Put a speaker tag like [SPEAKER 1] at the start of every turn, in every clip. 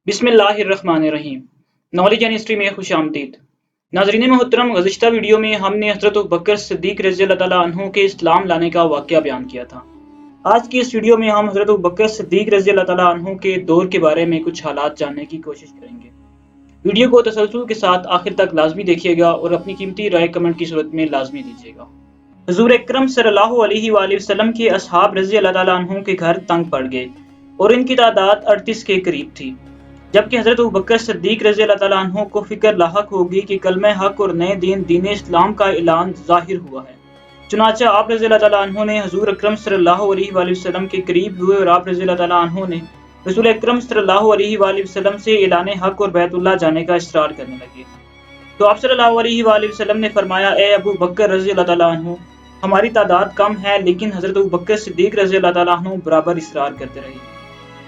[SPEAKER 1] بسم اللہ الرحمن الرحیم۔ نالج اینڈ ہسٹری میں خوش آمدید۔ ناظرین محترم، گزشتہ ویڈیو میں ہم نے حضرت ابوبکر صدیق رضی اللہ تعالیٰ عنہ کے اسلام لانے کا واقعہ بیان کیا تھا۔ آج کی اس ویڈیو میں ہم حضرت ابوبکر صدیق رضی اللہ تعالیٰ عنہ کے دور کے بارے میں کچھ حالات جاننے کی کوشش کریں گے۔ ویڈیو کو تسلسل کے ساتھ آخر تک لازمی دیکھیے گا اور اپنی قیمتی رائے کمنٹ کی صورت میں لازمی دیجیے گا۔ حضور اکرم صلی اللہ علیہ وآلہ وسلم کے اصحاب رضی اللہ تعالیٰ عنہ کے گھر تنگ پڑ گئے اور ان کی تعداد 38 کے قریب تھی، جبکہ حضرت ابوبکر صدیق رضی اللہ تعالیٰ عنہ کو فکر لاحق ہوگی کہ کلمہ حق اور نئے دین اسلام کا اعلان ظاہر ہوا ہے۔ چنانچہ آپ رضی اللہ تعالیٰ عنہ نے حضور اکرم صلی اللہ علیہ وآلہ وسلم کے قریب ہوئے اور آپ رضی اللہ تعالیٰ عنہ نے رسول اکرم صلی اللہ علیہ وآلہ وسلم سے اعلان حق اور بیت اللہ جانے کا اصرار کرنے لگے۔ تو آپ صلی اللہ علیہ وآلہ وسلم نے فرمایا، اے ابو بکر رضی اللہ تعالیٰ عنہ، ہماری تعداد کم ہے، لیکن حضرت ابوبکر صدیق رضی اللہ تعالیٰ عنہ برابر اصرار کرتے رہے،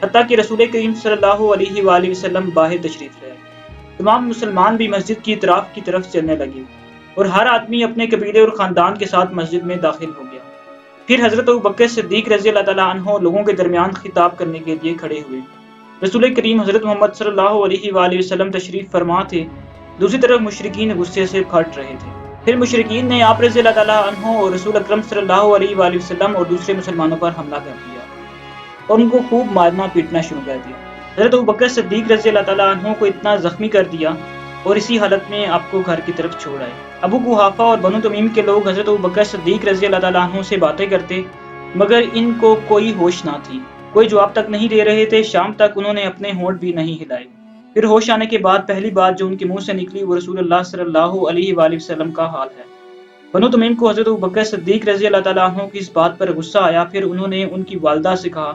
[SPEAKER 1] حتیٰ کہ رسول کریم صلی اللہ علیہ وآلہ وسلم باہر تشریف لائے۔ تمام مسلمان بھی مسجد کی طرف چلنے لگے اور ہر آدمی اپنے قبیلے اور خاندان کے ساتھ مسجد میں داخل ہو گیا۔ پھر حضرت ابوبکر صدیق رضی اللہ تعالیٰ عنہ لوگوں کے درمیان خطاب کرنے کے لیے کھڑے ہوئے۔ رسول کریم حضرت محمد صلی اللہ علیہ وآلہ وسلم تشریف فرما تھے، دوسری طرف مشرکین غصے سے پھٹ رہے تھے۔ پھر مشرکین نے آپ رضی اللہ تعالیٰ عنہ اور رسول اکرم صلی اللہ علیہ وآلہ وسلم اور دوسرے مسلمانوں پر حملہ کر دیا اور ان کو خوب مارنا پیٹنا شروع کر دیا۔ حضرت ابوبکر صدیق رضی اللہ تعالیٰ عنہ کو اتنا زخمی کر دیا اور اسی حالت میں آپ کو گھر کی طرف چھوڑ آئے۔ ابو قحافہ اور بنو تمیم کے لوگ حضرت ابوبکر صدیق رضی اللہ تعالیٰ عنہ سے باتیں کرتے، مگر ان کو کوئی ہوش نہ تھی، کوئی جواب تک نہیں دے رہے تھے۔ شام تک انہوں نے اپنے ہونٹ بھی نہیں ہلائے۔ پھر ہوش آنے کے بعد پہلی بات جو ان کے منہ سے نکلی وہ رسول اللہ صلی اللہ علیہ وآلہ وسلم کا حال ہے۔ بنو تمیم کو حضرت ابوبکر صدیق رضی اللہ تعالیٰ عنہ کی اس بات پر غصہ آیا۔ پھر انہوں نے ان کی والدہ سے کہا،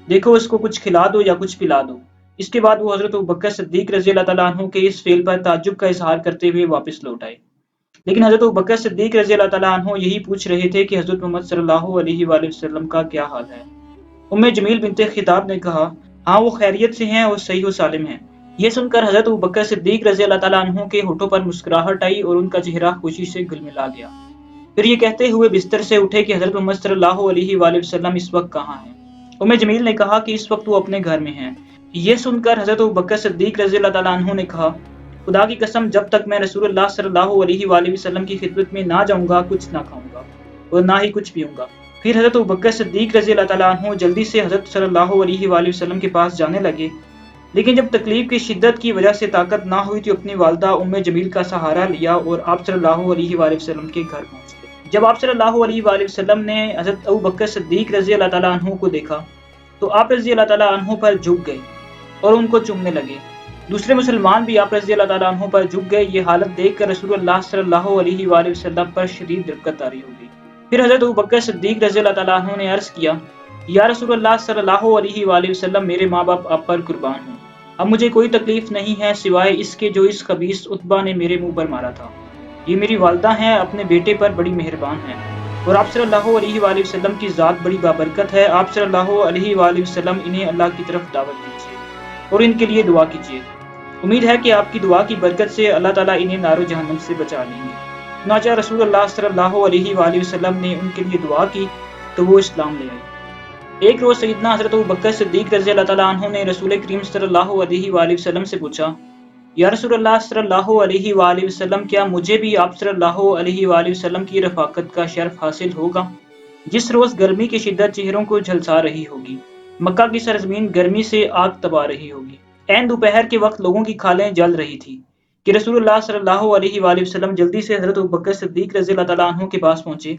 [SPEAKER 1] دیکھو اس کو کچھ کھلا دو یا کچھ پلا دو۔ اس کے بعد وہ حضرت ابوبکر صدیق رضی اللہ تعالیٰ عنہ کے اس فعل پر تعجب کا اظہار کرتے ہوئے واپس لوٹ آئے۔ لیکن حضرت ابوبکر صدیق رضی اللہ تعالیٰ عنہ یہی پوچھ رہے تھے کہ حضرت محمد صلی اللہ علیہ وآلہ وسلم کا کیا حال ہے۔ جمیل بنت خطاب نے کہا، ہاں وہ خیریت سے ہیں اور صحیح و سالم ہیں۔ یہ سن کر حضرت ابوبکر صدیق رضی اللہ تعالیٰ عنہ کے ہونٹوں پر مسکراہٹ آئی اور ان کا چہرہ خوشی سے گلملا گیا۔ پھر یہ کہتے ہوئے بستر سے اٹھے کہ حضرت محمد صلی اللہ علیہ وآلہ وسلم اس وقت کہاں ہیں؟ جمیل نے کہا کہ اس وقت وہ اپنے گھر میں ہیں۔ یہ سن کر حضرت ابوبکر صدیق رضی اللہ تعالیٰ عنہ نے کہا، خدا کی قسم جب تک میں رسول اللہ صلی اللہ علیہ وآلہ وسلم کی خدمت میں نہ جاؤں گا کچھ نہ کھاؤں گا اور نہ ہی کچھ پیوں گا۔ پھر حضرت ابوبکر صدیق رضی اللہ تعالیٰ عنہ جلدی سے حضرت صلی اللہ علیہ وآلہ وسلم کے پاس جانے لگے، لیکن جب تکلیف کی شدت کی وجہ سے طاقت نہ ہوئی تو اپنی والدہ جمیل کا سہارا لیا اور آپ صلی اللہ علیہ وآلہ وسلم کے گھر پہنچ گئے۔ جب آپ صلی اللہ علیہ وآلہ وسلم نے حضرت ابوبکر صدیق رضی اللہ تعالیٰ عنہ کو دیکھا تو آپ رضی اللہ تعالیٰ عنہ پر جھک گئے اور ان کو چومنے لگے۔ دوسرے مسلمان بھی آپ رضی اللہ تعالیٰ عنہ پر جھک گئے۔ یہ حالت دیکھ کر رسول اللہ صلی اللہ علیہ وآلہ وسلم پر شدید رقت طاری ہو گئی۔ پھر حضرت ابوبکر صدیق رضی اللہ تعالیٰ عنہ نے عرض کیا، یا رسول اللہ صلی اللہ علیہ وآلہ وسلم، میرے ماں باپ آپ پر قربان ہوں، اب مجھے کوئی تکلیف نہیں ہے سوائے اس کے جو اس خبیث عتبہ نے میرے منہ پر مارا تھا۔ یہ میری والدہ ہیں، اپنے بیٹے پر بڑی مہربان ہیں، اور آپ صلی اللہ علیہ وآلہ وسلم کی ذات بڑی بابرکت ہے۔ آپ صلی اللہ علیہ وآلہ وسلم انہیں اللہ کی طرف دعوت دیجیے اور ان کے لیے دعا کیجیے، امید ہے کہ آپ کی دعا کی برکت سے اللہ تعالیٰ انہیں نار و جہنم سے بچا لیں گے۔ چنانچہ رسول اللہ صلی اللہ علیہ وآلہ وسلم نے ان کے لیے دعا کی تو وہ اسلام لے آئے۔ ایک روز سیدنا حضرت ابوبکر صدیق رضی اللہ تعالیٰ عنہ نے رسول کریم صلی اللہ علیہ وآلہ وسلم سے پوچھا، یا رسول اللہ صلی اللہ علیہ وآلہ وسلم، کیا مجھے بھی آپ صلی اللہ علیہ وآلہ وسلم کی رفاقت کا شرف حاصل ہوگا؟ جس روز گرمی کی شدت چہروں کو جھلسا رہی ہوگی، مکہ کی سرزمین گرمی سے آگ تبا رہی ہوگی، عین دوپہر کے وقت لوگوں کی کھالیں جل رہی تھی کہ رسول اللہ صلی اللہ علیہ وآلہ وسلم جلدی سے حضرت ابوبکر صدیق رضی اللہ تعالیٰ عنہ کے پاس پہنچے۔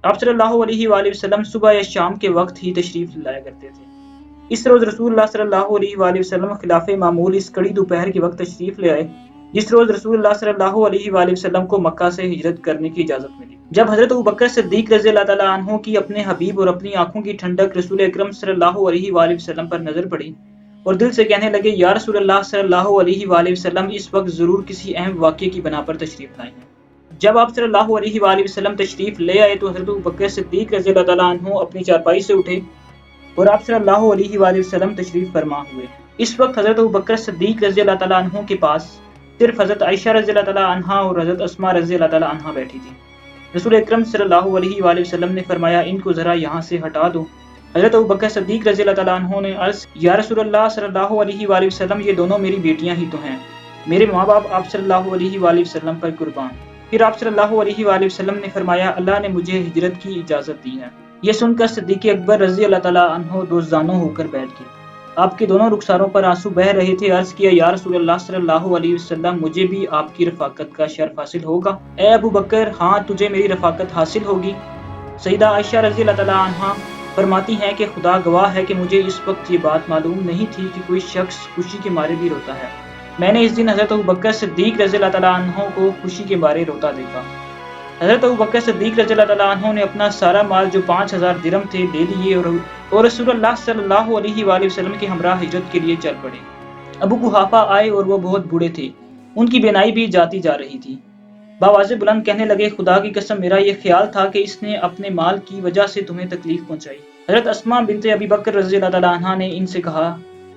[SPEAKER 1] آپ صلی اللہ علیہ وآلہ وسلم صبح یا شام کے وقت ہی تشریف لایا کرتے تھے۔ اس روز رسول اللہ صلی اللہ علیہ وآلہ وسلم خلاف معمول اس کڑی دوپہر کے وقت تشریف لے آئے، جس روز رسول اللہ صلی اللہ علیہ وآلہ وسلم کو مکہ سے ہجرت کرنے کی اجازت ملی۔ جب حضرت ابوبکر صدیق رضی اللہ تعالیٰ عنہ کی اپنے حبیب اور اپنی آنکھوں کی ٹھنڈک رسول اکرم صلی اللہ علیہ وآلہ وسلم پر نظر پڑی اور دل سے کہنے لگے، یا رسول اللہ صلی اللہ علیہ وآلہ وسلم اس وقت ضرور کسی اہم واقعے کی بنا پر تشریف لائے ہیں۔ جب آپ صلی اللہ علیہ وآلہ وسلم تشریف لے آئے تو حضرت ابوبکر صدیق رضی اللہ تعالیٰ عنہ اپنی چارپائی سے اٹھے اور آپ صلی اللہ علیہ وآلہ وسلم تشریف فرما ہوئے۔ اس وقت حضرت ابوبکر صدیق رضی اللہ تعالیٰ عنہ کے پاس صرف حضرت عائشہ رضی اللہ تعالیٰ عنہ اور حضرت اسماء رضی اللہ تعالیٰ عنہ بیٹھی تھی۔ رسول اکرم صلی اللہ علیہ وآلہ وسلم نے فرمایا، ان کو ذرا یہاں سے ہٹا دو حضرت ابوبکر صدیق رضی اللہ تعالیٰ عنہ نے عرض یا رسول اللہ صلی اللہ علیہ وآلہ وسلم یہ دونوں میری بیٹیاں ہی تو ہیں، میرے ماں باپ آپ صلی اللہ علیہ وآلہ وسلم پر قربان۔ پھر آپ صلی اللہ علیہ وآلہ وسلم نے فرمایا اللہ نے مجھے ہجرت کی اجازت دی ہے۔ یہ سن کر صدیق اکبر رضی اللہ تعالیٰ عنہ دوزانوں ہو کر بیٹھ گئے۔ آپ کے دونوں رخساروں پر آنسو بہہ رہے تھے۔ عرض کیا یا رسول اللہ صلی اللہ علیہ وسلم مجھے بھی آپ کی رفاقت کا شرف حاصل ہوگا؟ اے ابو بکر ہاں تجھے میری رفاقت حاصل ہوگی۔ سیدہ عائشہ رضی اللہ تعالیٰ عنہ فرماتی ہیں کہ خدا گواہ ہے کہ مجھے اس وقت یہ بات معلوم نہیں تھی کہ کوئی شخص خوشی کے مارے بھی روتا ہے۔ میں نے اس دن حضرت ابوبکر صدیق رضی اللہ تعالیٰ عنہ کو خوشی کے مارے روتا دیکھا۔ حضرت ابوبکر صدیق رضی اللہ تعالیٰ عنہ نے اپنا سارا مال جو 5000 درہم تھے لے لیے اور رسول اللہ صلی اللہ علیہ وآلہ وسلم کے ہمراہ ہجرت کے لیے چل پڑے۔ ابو قحافہ آئے اور وہ بہت بوڑھے تھے، ان کی بینائی بھی جاتی جا رہی تھی۔ باواز بلند کہنے لگے خدا کی قسم میرا یہ خیال تھا کہ اس نے اپنے مال کی وجہ سے تمہیں تکلیف پہنچائی۔ حضرت اسماء بنت ابی بکر رضی اللہ تعالیٰ عنہ نے ان سے کہا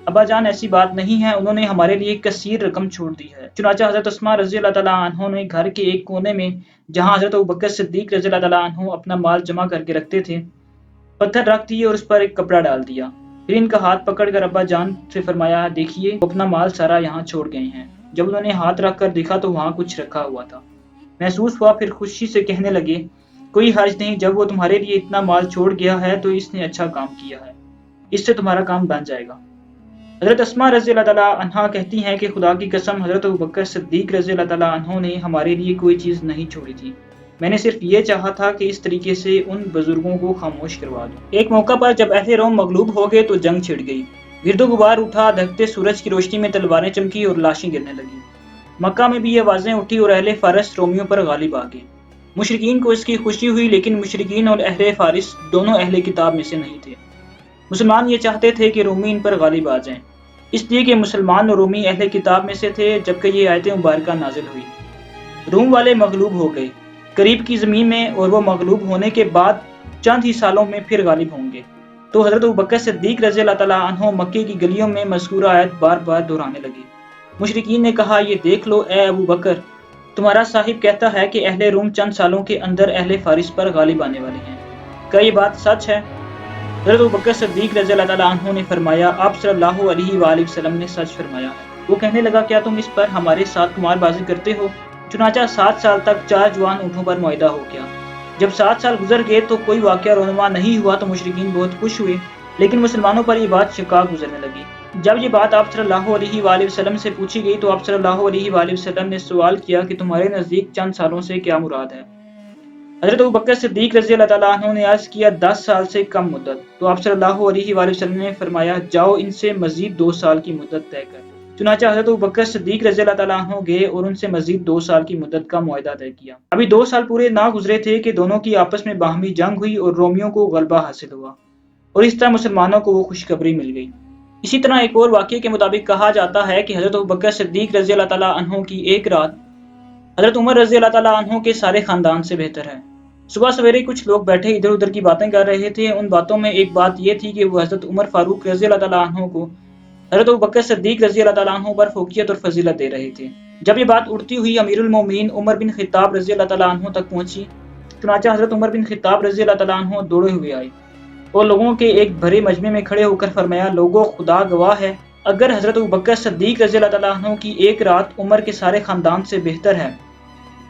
[SPEAKER 1] ابا جان ایسی بات نہیں ہے، انہوں نے ہمارے لیے کثیر رقم چھوڑ دی ہے۔ چنانچہ حضرت اسماء رضی اللہ تعالیٰ عنہ نے گھر کے ایک کونے میں جہاں حضرت ابوبکر صدیق رضی اللہ تعالیٰ عنہ اپنا مال جمع کر کے رکھتے تھے پتھر رکھ دیے اور اس پر ایک کپڑا ڈال دیا۔ پھر ان کا ہاتھ پکڑ کر ابا جان سے فرمایا دیکھیے وہ اپنا مال سارا یہاں چھوڑ گئے ہیں۔ جب انہوں نے ہاتھ رکھ کر دیکھا تو وہاں کچھ رکھا ہوا تھا، محسوس ہوا، پھر خوشی سے کہنے لگے کوئی حرج نہیں، جب وہ تمہارے لیے اتنا مال چھوڑ گیا ہے تو اس نے اچھا کام کیا ہے، اس سے تمہارا کام بن جائے گا۔ حضرت اسماء رضی اللہ تعالیٰ عنہ کہتی ہیں کہ خدا کی قسم حضرت ابوبکر صدیق رضی اللہ تعالیٰ عنہ نے ہمارے لیے کوئی چیز نہیں چھوڑی تھی، میں نے صرف یہ چاہا تھا کہ اس طریقے سے ان بزرگوں کو خاموش کروا دوں۔ ایک موقع پر جب اہل روم مغلوب ہو گئے تو جنگ چھڑ گئی، گرد و غبار اٹھا، دھکتے سورج کی روشنی میں تلواریں چمکی اور لاشیں گرنے لگیں۔ مکہ میں بھی یہ آوازیں اٹھی اور اہل فارس رومیوں پر غالب آ گئے۔ مشرکین کو اس کی خوشی ہوئی، لیکن مشرکین اور اہل فارس دونوں اہل کتاب میں سے نہیں تھے۔ مسلمان یہ چاہتے تھے کہ رومی ان پر غالب آ جائیں، اس لیے کہ مسلمان اور رومی اہل کتاب میں سے تھے جبکہ یہ آیت مبارکہ نازل ہوئی۔ روم والے مغلوب ہو گئے قریب کی زمین میں، اور وہ مغلوب ہونے کے بعد چند ہی سالوں میں پھر غالب ہوں گے۔ تو حضرت ابوبکر صدیق رضی اللہ تعالیٰ عنہ مکے کی گلیوں میں مذکورہ آیت بار بار دہرانے لگے۔ مشرکین نے کہا یہ دیکھ لو اے ابو بکر، تمہارا صاحب کہتا ہے کہ اہل روم چند سالوں کے اندر اہل فارس پر غالب آنے والے ہیں، کیا یہ بات سچ ہے؟ حضرت ابوبکر صدیق رضی اللہ تعالیٰ عنہ نے فرمایا آپ صلی اللہ علیہ وآلہ وسلم نے سچ فرمایا ہے۔ وہ کہنے لگا کیا تم اس پر ہمارے ساتھ قمار بازی کرتے ہو؟ چنانچہ 7 سال تک 4 جوان اونٹوں پر معاہدہ ہو گیا۔ جب 7 سال گزر گئے تو کوئی واقعہ رونما نہیں ہوا تو مشرکین بہت خوش ہوئے، لیکن مسلمانوں پر یہ بات شکاک گزرنے لگی۔ جب یہ بات آپ صلی اللہ علیہ وآلہ وسلم سے پوچھی گئی تو آپ صلی اللہ علیہ وآلہ وسلم نے سوال کیا کہ تمہارے نزدیک چند سالوں سے کیا مراد ہے؟ حضرت ابوبکر صدیق رضی اللہ تعالیٰ عنہ نے عرض کیا 10 سال سے کم مدت، تو آپ صلی اللہ علیہ وآلہ وسلم نے فرمایا جاؤ ان سے مزید 2 سال کی مدت طے کر۔ چنانچہ حضرت ابوبکر صدیق رضی اللہ تعالیٰ عنہ گئے اور ان سے مزید 2 سال کی مدت کا معاہدہ طے کیا۔ ابھی 2 سال پورے نہ گزرے تھے کہ دونوں کی آپس میں باہمی جنگ ہوئی اور رومیوں کو غلبہ حاصل ہوا، اور اس طرح مسلمانوں کو وہ خوشخبری مل گئی۔ اسی طرح ایک اور واقعے کے مطابق کہا جاتا ہے کہ حضرت ابوبکر صدیق رضی اللہ تعالیٰ عنہ کی ایک رات حضرت عمر رضی اللہ تعالیٰ عنہ کے سارے خاندان سے بہتر ہے۔ صبح سویرے کچھ لوگ بیٹھے ادھر ادھر کی باتیں کر رہے تھے، ان باتوں میں ایک بات یہ تھی کہ وہ حضرت عمر فاروق رضی اللہ تعالیٰ عنہ کو حضرت ابوبکر صدیق رضی اللہ تعالیٰ عنہ پر فوقیت اور فضیلت دے رہے تھے۔ جب یہ بات اڑتی ہوئی امیر المومنین عمر بن خطاب رضی اللہ تعالیٰ عنہ تک پہنچی، چنانچہ حضرت عمر بن خطاب رضی اللہ تعالیٰ عنہ دوڑے ہوئے آئے اور لوگوں کے ایک بھرے مجمع میں کھڑے ہو کر فرمایا لوگوں خدا گواہ ہے اگر حضرت ابوبکر صدیق رضی اللہ تعالیٰ عنہ کی ایک رات عمر کے سارے خاندان سے بہتر ہے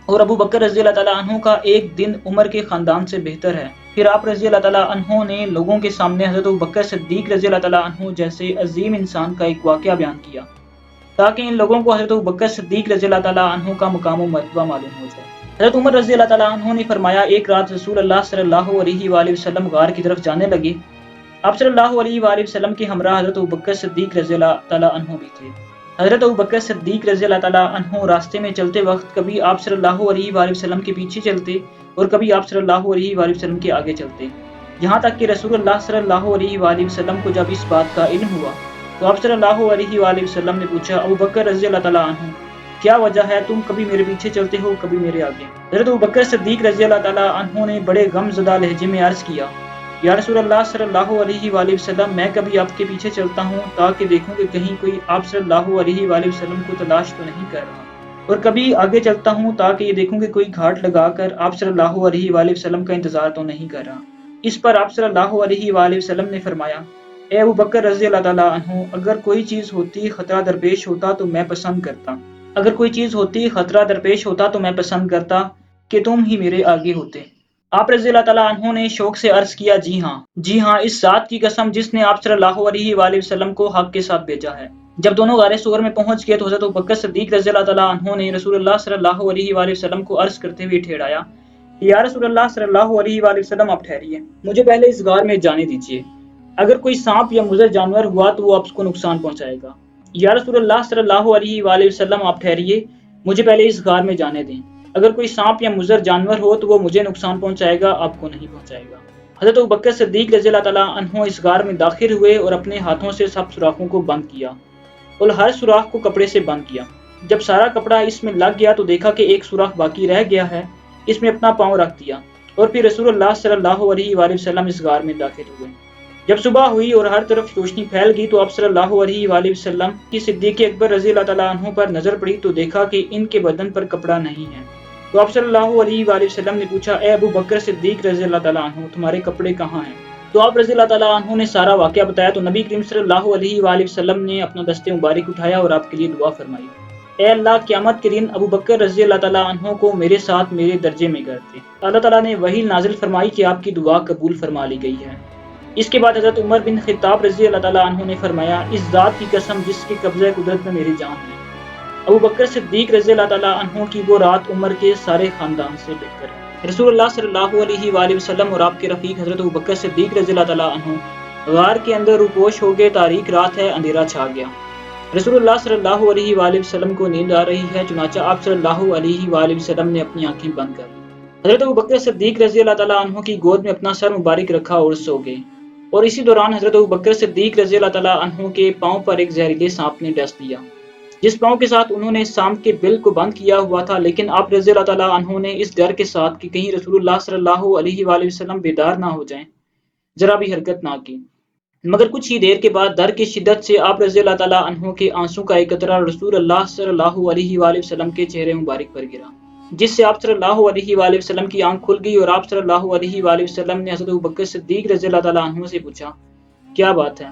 [SPEAKER 1] اور ابو بکر رضی اللہ تعالیٰ عنہ کا ایک دن عمر کے خاندان سے بہتر ہے، پھر آپ رضی اللہ تعالیٰ عنہ نے لوگوں کے سامنے حضرت ابوبکر صدیق رضی اللہ تعالیٰ عنہ جیسے عظیم انسان کا ایک واقعہ بیان کیا تاکہ ان لوگوں کو حضرت ابوبکر صدیق رضی اللہ تعالیٰ عنہ کا مقام و مرتبہ معلوم ہو جائے۔ حضرت عمر رضی اللہ تعالیٰ عنہ نے فرمایا ایک رات رسول اللہ صلی اللہ علیہ وآلہ وسلم غار کی طرف جانے لگے، آپ صلی اللہ علیہ وآلہ وسلم کے ہمراہ حضرت ابوبکر صدیق رضی اللہ تعالیٰ عنہ بھی تھے۔ حضرت ابوبکر صدیق رضی اللہ تعالیٰ عنہ راستے میں چلتے وقت کبھی آپ صلی اللہ علیہ وآلہ وسلم کے پیچھے چلتے اور کبھی آپ صلی اللہ علیہ وآلہ وسلم کے آگے چلتے، یہاں تک کہ رسول اللہ صلی اللہ علیہ وآلہ وسلم کو جب اس بات کا علم ہوا تو آپ صلی اللہ علیہ وآلہ وسلم نے پوچھا ابوبکر رضی اللہ تعالیٰ عنہ کیا وجہ ہے تم کبھی میرے پیچھے چلتے ہو کبھی میرے آگے؟ حضرت ابوبکر صدیق رضی اللہ تعالیٰ عنہ نے بڑے غم زدہ لہجے میں عرض کیا یا رسول اللہ صلی اللہ علیہ وآلہ وسلم میں کبھی آپ کے پیچھے چلتا ہوں تاکہ دیکھوں کہ کہیں کوئی آپ صلی اللہ علیہ وآلہ وسلم کو تلاش تو نہیں کر رہا، اور کبھی آگے چلتا ہوں تاکہ یہ دیکھوں کہ کوئی گھاٹ لگا کر آپ صلی اللہ علیہ وآلہ وسلم کا انتظار تو نہیں کر رہا۔ اس پر آپ صلی اللہ علیہ وآلہ وسلم نے فرمایا، اے ابو بکر رضی اللہ تعالیٰ عنہ، اگر کوئی چیز ہوتی خطرہ درپیش ہوتا تو میں پسند کرتا کہ تم ہی میرے آگے ہوتے۔ آپ رضی اللہ تعالیٰ عنہ نے شوق سے عرض کیا، جی ہاں، اس ذات کی قسم جس نے آپ صلی اللہ علیہ وآلہ وسلم کو حق کے ساتھ بھیجا ہے۔ جب دونوں غار ثور میں پہنچ گئے تو حضرت ابوبکر صدیق رضی اللہ تعالیٰ عنہ نے رسول اللہ صلی اللہ علیہ وآلہ وسلم کو عرض کرتے ہوئے ٹھہرایا، یا رسول اللہ صلی اللہ علیہ وآلہ وسلم، آپ ٹھہریے، مجھے پہلے اس غار میں جانے دیجیے، اگر کوئی سانپ یا مضر جانور ہوا تو وہ آپ کو نقصان پہنچائے گا۔ یا رسول اللہ صلی اللہ علیہ وآلہ وسلم، آپ ٹھہریے، مجھے پہلے اس غار میں جانے دیں، اگر کوئی سانپ یا مضر جانور ہو تو وہ مجھے نقصان پہنچائے گا، آپ کو نہیں پہنچائے گا۔ حضرت ابوبکر صدیق رضی اللہ تعالیٰ عنہ اس غار میں داخل ہوئے اور اپنے ہاتھوں سے سب سوراخوں کو بند کیا اور ہر سوراخ کو کپڑے سے بند کیا۔ جب سارا کپڑا اس میں لگ گیا تو دیکھا کہ ایک سوراخ باقی رہ گیا ہے، اس میں اپنا پاؤں رکھ دیا اور پھر رسول اللہ صلی اللہ علیہ وآلہ وسلم اس غار میں داخل ہوئے۔ جب صبح ہوئی اور ہر طرف روشنی پھیل گئی تو آپ صلی اللہ علیہ وآلہ وسلم کی صدیق اکبر رضی اللہ تعالیٰ عنہ پر نظر پڑی تو دیکھا کہ ان کے بدن پر کپڑا نہیں ہے، تو آپ صلی اللہ علیہ وآلہ وسلم نے پوچھا، اے ابو بکر صدیق رضی اللہ تعالیٰ عنہ، تمہارے کپڑے کہاں ہیں؟ تو آپ رضی اللہ تعالیٰ عنہ نے سارا واقعہ بتایا تو نبی کریم صلی اللہ علیہ وآلہ وسلم نے اپنا دست مبارک اٹھایا اور آپ کے لیے دعا فرمائی، اے اللہ، قیامت کے دن ابو بکر رضی اللہ تعالیٰ عنہ کو میرے ساتھ میرے درجے میں کر دے۔ اللہ تعالیٰ نے وحی نازل فرمائی کہ آپ کی دعا قبول فرما لی گئی ہے۔ اس کے بعد حضرت عمر بن خطاب رضی اللہ تعالیٰ عنہ نے فرمایا، اس ذات کی قسم جس کے قبضہ قدرت میں میری جان ہے، ابو بکر صدیق رضی اللہ تعالیٰ عنہ کی وہ رات عمر کے سارے خاندان سے بہتر ہے۔ رسول اللہ صلی اللہ علیہ وآلہ وسلم اور آپ کے رفیق حضرت ابو بکر صدیق رضی اللہ تعالیٰ عنہ غار کے اندر روپوش ہو گئے، تاریک رات ہے، اندھیرا چھا گیا۔ رسول اللہ صلی اللہ علیہ وآلہ وسلم کو نیند آ رہی ہے، چنانچہ آپ صلی اللہ علیہ وآلہ وسلم نے اپنی آنکھیں بند کر لی۔ حضرت ابو بکر صدیق رضی اللہ تعالیٰ عنہ کی گود میں اپنا سر مبارک رکھا اور سو گئے، اور اسی دوران حضرت ابو بکر صدیق رضی اللہ تعالیٰ عنہ کے پاؤں پر ایک زہریلے سانپ نے ڈس دیا، جس پاؤں کے ساتھ انہوں نے سانپ کے بل کو بند کیا ہوا تھا، لیکن آپ رضی اللہ تعالیٰ عنہ نے اس ڈر کے ساتھ کہ کہیں رسول اللہ صلی اللہ علیہ وآلہ وسلم بیدار نہ ہو جائیں، ذرا بھی حرکت نہ کی، مگر کچھ ہی دیر کے بعد ڈر کی شدت سے آپ رضی اللہ تعالیٰ عنہ کے آنسوں کا ایک قطرہ رسول اللہ صلی اللہ علیہ وآلہ وسلم کے چہرے مبارک پر گرا، جس سے آپ صلی اللہ علیہ وآلہ وسلم کی آنکھ کھل گئی، اور آپ صلی اللہ علیہ وآلہ وسلم نے حضرت ابوبکر صدیق رضی اللہ تعالیٰ عنہ سے پوچھا، کیا بات ہے؟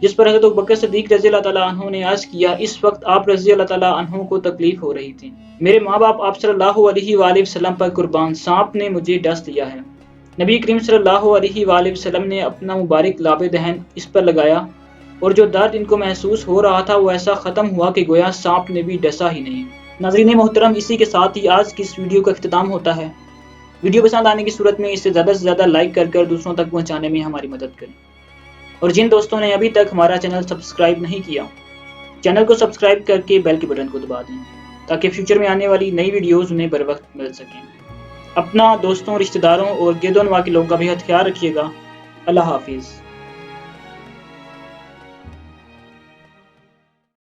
[SPEAKER 1] جس پر حضرت ابوبکر صدیق رضی اللہ تعالیٰ عنہ نے عرض کیا، اس وقت آپ رضی اللہ تعالیٰ عنہ کو تکلیف ہو رہی تھی، میرے ماں باپ آپ صلی اللہ علیہ وآلہ وسلم پر قربان، سانپ نے مجھے ڈس دیا ہے۔ نبی کریم صلی اللہ علیہ وآلہ وسلم نے اپنا مبارک لاب دہن اس پر لگایا، اور جو درد ان کو محسوس ہو رہا تھا وہ ایسا ختم ہوا کہ گویا سانپ نے بھی ڈسا ہی نہیں۔ ناظرین محترم، اسی کے ساتھ ہی آج کی اس ویڈیو کا اختتام ہوتا ہے۔ ویڈیو پسند آنے کی صورت میں اسے زیادہ سے زیادہ لائک کر دوسروں تک پہنچانے میں ہماری مدد کریں، اور جن دوستوں نے ابھی تک ہمارا چینل سبسکرائب نہیں کیا، چینل کو سبسکرائب کر کے بیل کے بٹن کو دبا دیں تاکہ فیوچر میں آنے والی نئی ویڈیوز انہیں بر وقت مل سکیں۔ اپنا، دوستوں، رشتہ داروں اور گرد و نواح کے لوگوں کا بہت خیال رکھیے گا۔ اللہ حافظ۔